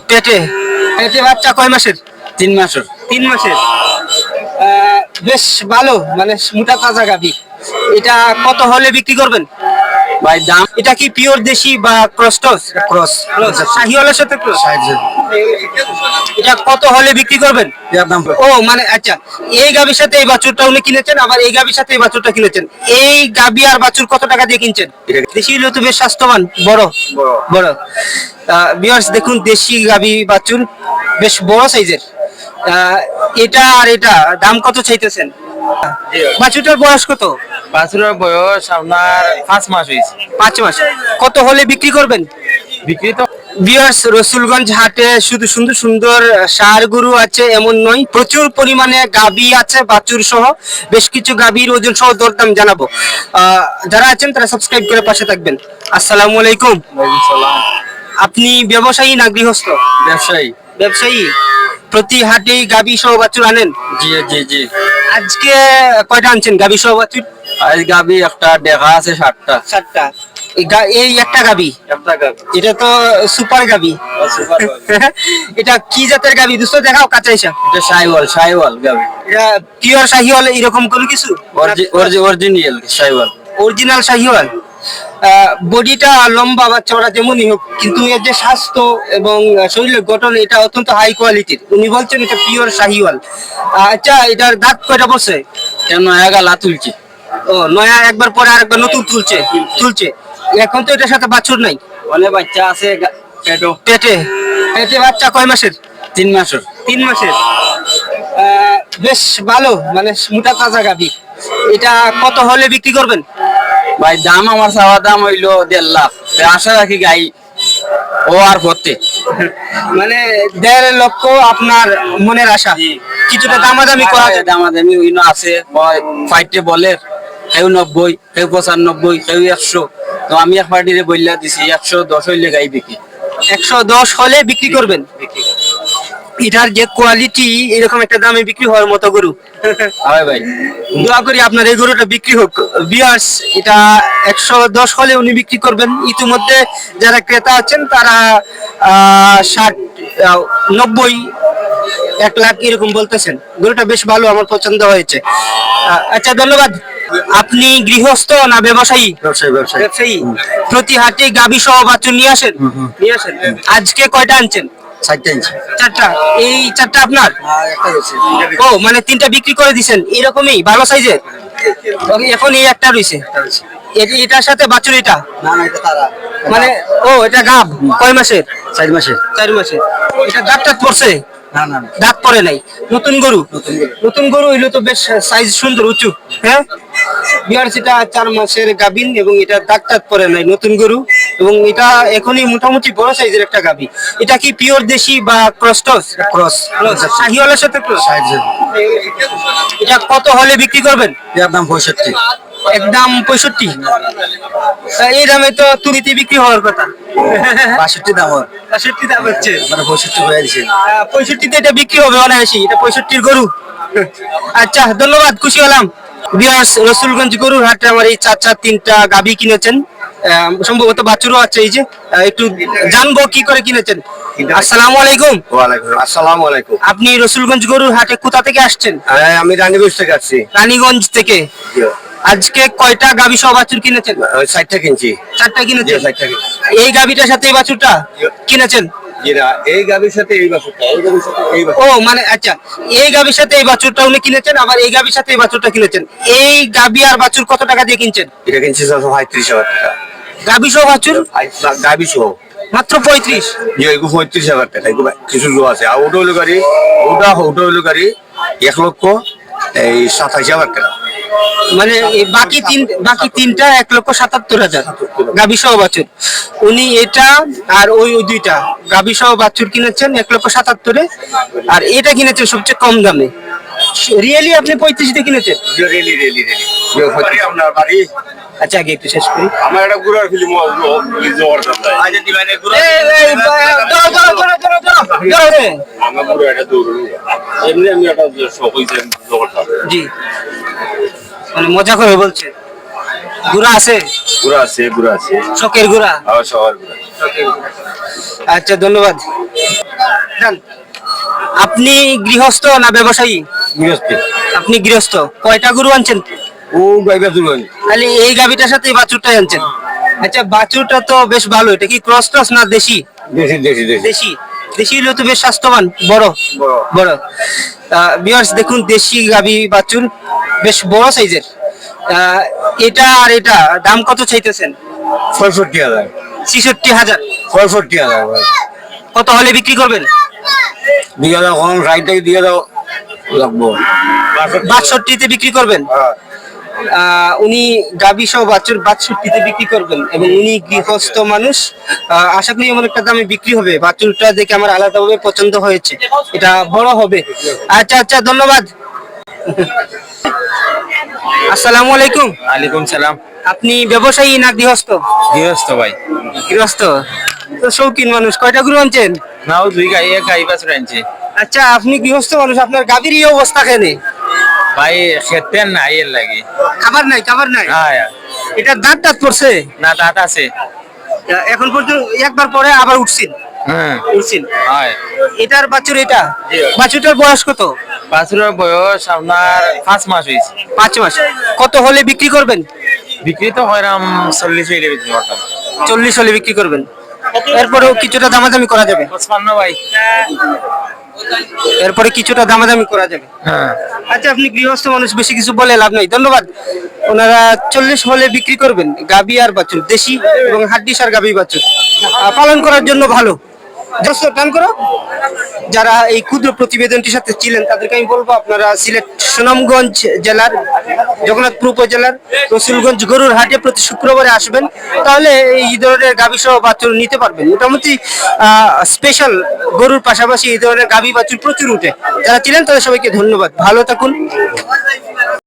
পেটে পেটে বাচ্চা কয় মাসের? 3 মাসের। 3 মাসের। বেশ ভালো, মানে মোটা তাজা গাভী। এটা কত হলে বিক্রি করবেন ভাই দাম এটা কি পিওর দেশি বা ক্রস? ক্রস শাহিওয়ালের সাথে ক্রস। এটা কত হলে বিক্রি করবেন? এর দাম ও মানে আচ্ছা, এই গাভীর সাথে এই বাছুরটা উনি কিনেছেন, আবার এই গাভীর সাথে এই বাছুরটা কিনেছেন। এই গাভী আর বাছুর কত টাকা দিয়ে কিনছেন? দেশি হলেও তো বেশ স্বাস্থ্যবান, বড় বড়। ভিউয়ার্স দেখুন, দেশি গাভী বাছুর বেশ বড় সাইজের। এটা আর এটা দাম কত চাইতেছেন? বাছুরটার বয়স কত? বাছুরের বয়স আপনার 5 মাস হয়েছে। 5 মাস। কত হলে বিক্রি করবেন? বিক্রি তো ভিউয়ার্স, রসুলগঞ্জ হাটে শুধু সুন্দর সুন্দর ষাঁড় গরু আছে এমন নয়, প্রচুর পরিমাণে গাভী আছে বাছুর সহ। বেশ কিছু গাভীর ওজন সহ দরদাম জানাবো। যারা আছেন তারা সাবস্ক্রাইব করে পাশে থাকবেন। আসসালামু আলাইকুম। আপনি ব্যবসায়ী না গৃহস্থ? ব্যবসায়ী। ব্যবসায়ী। প্রতি হাটেই গাভী সহ বাছুর আনেন? জি জি জি। আজকে কয়টা আনছেন গাভী সহ বাছুর? আজ গাবি একটা দেখা আছে 7টা। 7টা। এই একটা গাভী, একটা গাবি। এটা তো সুপার গাভী। এটা কি জাতের গাভী দোস্ত, দেখাও কাঁচা হিসাব। এটা শাহিওয়াল গাবি। এটা পিওর শাহিওয়াল এরকম কোনো কিছু? অরিজিনাল শাহিওয়াল। অরিজিনাল শাহিওয়াল। বডিটা লম্বা বা চওড়া যেমনই হোক, কিন্তু এর যে স্বাস্থ্য এবং শরীরের গঠন এটা অত্যন্ত হাই কোয়ালিটির। উনি বলছেন এটা পিওর শাহিওয়াল। আচ্ছা, এটার দাঁত কয়টা পড়ছে? কেন এগালা তুলছি। ও, নয়া একবার পরে আরেকবার নতুন তুলছে। এখন তো এটার সাথে বাছুর নাই? অনেক বাচ্চা আছে পেটে পেটে বাচ্চা কয় মাসের? 3 মাসের। 3 মাসের। বেশ ভালো, মানে মোটা তাজা গাভী। এটা কত হলে বিক্রি করবেন? ভাই দাম আমার চাওয়া দাম হইলো 1.5 লাখ। আশা রাখি গাই ও আর ভর্তি। মানে 1.5 লক্ষ আপনার মনের আশা। কিছুটা দামাদামি করা যায়? দামাদামি হইনো আছে। ফাইটে বলে কেউ 90, কেউ 95, কেউ 100। তো আমি এক পার্টিরে বললা দিছি 110 হইলে গাই বিক্রি। 110 হলে বিক্রি করবেন? এটার যে কোয়ালিটি, এরকম একটা দামে বিক্রি হওয়ার মতো গরু। হয় ভাই, দোয়া করি আপনার এই গরুটা বিক্রি হোক। ভিউয়ার্স, এটা 110 হলে উনি বিক্রি করবেন। ইতিমধ্যে যারা ক্রেতা আছেন তারা 60, 90, 1 লাখ এরকম বলতেছেন। গরুটা বেশ ভালো, আমার পছন্দ হয়েছে। আচ্ছা, ধন্যবাদ। আপনি গৃহস্থ না ব্যবসায়ী? ব্যবসায়ী। প্রতি হাটে গাভী সহ বাছুর নিয়ে আসেন? আজকে কয়টা আনছেন? 4টা। এই 4টা আপনার? ও মানে 3টা বিক্রি করে দিছেন। এরকমই ভালো সাইজের? এখন এই একটা রয়েছে। এটার সাথে বাছুর এটা? মানে ও, এটা গাব কয় মাসের? 4 মাসের। 4 মাসের। এটা দাঁতটা পড়ছে? না। দাঁত পড়ে নাই। নতুন গরু হইলো তো বেশ সাইজ সুন্দর উঁচু। হ্যাঁ ভিউয়ার্স, এটা 4 মাসের গাভীন এবং এটা দাঁত পড়ে নাই, নতুন গরু। এবং এটা এখনই মোটামুটি বড় সাইজের একটা গাভী। এটা কি পিওর দেশি বা ক্রস? শাহিওয়ালের সাথে ক্রস। এটা কত হলে বিক্রি করবেন? এর দাম 65। একদম 65। এই দামে তো তুরিতে বিক্রি হওয়ার কথা। 62 দাম। 65 দাম হচ্ছে, মানে 65 হয়ে দিছে। 65তে এটা বিক্রি হবে অনায়াসি। এটা 65-র গরু। আচ্ছা, ধন্যবাদ, খুশি হলাম। ভিউয়ার্স, রসুলগঞ্জ গরুর হাটে আমার এই চাচা 3টা গাভী কিনেছেন। সম্ভবত বাছুরও আছে। এই যে একটু জানবো কি করে কিনেছেন। আসসালামু আলাইকুম। আসসালামু আলাইকুম। আপনি রসুলগঞ্জ গরুর হাটে কোথা থেকে আসছেন? আমি রানীগঞ্জ থেকে আসছি। রানীগঞ্জ থেকে। আজকে কয়টা গাভী সহ বাছুর কিনেছেন? 60টা কিনছি। 4টা কিনেছেন। 60টা কিনছি। এই গাভীটার সাথে এই বাছুরটা কিনেছেন? এই গাবির সাথে এই বাছুরটা, ও মানে আচ্ছা, এই গাভীর সাথে এই বাছুরটা উনি কিনেছেন, আবার এই গাভীর সাথে এই বাছুরটা কিনেছেন। এই গাভী আর বাছুর কত টাকা দিয়ে কিনছেন? এটা কিনছি 35,000 টাকা। গাভী সহ বাছুর গাবি সহ মাত্র 35? 35,000 টাকা। কিছু জো আছে। আর ওটা হলো গাড়ি, ওটা হলো গাড়ি 1,27,000 টাকা। মানে বাকি তিনটা 1,77,000 গাভী সহ বাছুর। উনি এটা আর ওই 2টা গাভী সহ বাছুর কিনেছেন 1,77,000-এ, আর এটা কিনেছেন সবচেয়ে কম দামে। রিয়েলি আপনি 35 দিয়ে কিনেছেন? রেলি আপনার বাড়ি। আচ্ছা, আগে একটু শেষ করি। আমার একটা গুড়ার ফিল্ম জি, মানে মজা করে বলছে। গুড়া আছে? গুড়া আছে। শখের গুড়া। শহর শখের গুড়া। আচ্ছা ধন্যবাদ। যান। আপনি গৃহস্থ না ব্যবসায়ী? গৃহস্থ। আপনি গৃহস্থ। কয়টা গরু আনছেন? ও গাইবা তুলন। খালি এই গাভিটার সাথে এই বাছুরটাই আনছেন? আচ্ছা বাছুরটা তো বেশ ভালো, এটা কি ক্রস টস না দেশি? দেশি দেশি দেশি। দেশি। দেশি হলেও তো বেশ স্বাস্থ্যবান, বড় বড়। বড়। ভিউয়ার্স দেখুন দেশি গাভি বাছুর বেশ বড় সাইজের। এটা আর এটা দাম কত চাইতেছেন? ৬৫,০০০। ৬৬,০০০। ৬৫,০০০। কত হলে বিক্রি করবেন? ২,০০০ কম, ৬০ থেকে ২,০০০ লাগবো। ৬২তে বিক্রি করবেন? উনি গাবি সহ বাছুর ৬২তে বিক্রি করবেন এবং উনি গৃহস্থ মানুষ। আশা করি এমন একটা দামে বিক্রি হবে। বাছুরটা দেখে আমার আলাদাভাবে পছন্দ হয়েছে, এটা বড় হবে। আচ্ছা আচ্ছা ধন্যবাদ। আসসালামু আলাইকুম। ওয়ালাইকুম সালাম। আপনি ব্যবসায়ী না গৃহস্থ? গৃহস্থ ভাই। গৃহস্থ তো শৌখিন মানুষ। কয়টা গরু আনছেন? নাও দুই গাই, এক গাই বাছুর আনছে আচ্ছা আপনি গৃহস্থ মানুষ, আপনার গাভীর এই অবস্থা কেন? ভাই। খেতেন না এর লাগে। খাবার নাই, খাবার নাই। হ্যাঁ এটা দাঁত দাঁত পড়ছে? না, দাঁত আছে। এখন পর্যন্ত একবার পরে আবার উঠছেন? হুম। উঠছেন। হয়। এটার বাছুর এটা? বাছুরটার বয়স কত? বাছুরের বয়স আপনার 5 মাস হয়েছে। 5 মাস। কত হলে বিক্রি করবেন? বিক্রি তো হয়রাম 40 হইলে বিক্রি করতাম। 40 হলে বিক্রি করবেন। এরপরেও কিছুটা দামাদামি করা যাবে? 55 ভাই। এরপরে কিছুটা দামাদামি করা যাবে। হ্যাঁ। আচ্ছা আপনি গৃহস্থ মানুষ, বেশি কিছু বলে লাভ নাই, ধন্যবাদ। ওনারা 40 হলে বিক্রি করবেন গাবি আর বাছুর, দেশি এবং হাড্ডিস আর গাবি বাছুর। পালন করার জন্য ভালো। দর্শক টান করো। যারা এই ক্ষুদ্র প্রতিবেদনটির সাথে ছিলেন তাদেরকে আমি বলবো আপনারা সিলেট সুনামগঞ্জ জেলার জগন্নাথপুর উপজেলার রসুলগঞ্জ গরুর হাটে প্রতি শুক্রবারে আসবেন, তাহলে এই ধরনের গাভী সহ বাছুর নিতে পারবেন। মোটামুটি স্পেশাল গরুর পাশাপাশি এই ধরনের গাভী বাছুর প্রচুর উঠে। যারা ছিলেন তাদের সবাইকে ধন্যবাদ, ভালো থাকুন।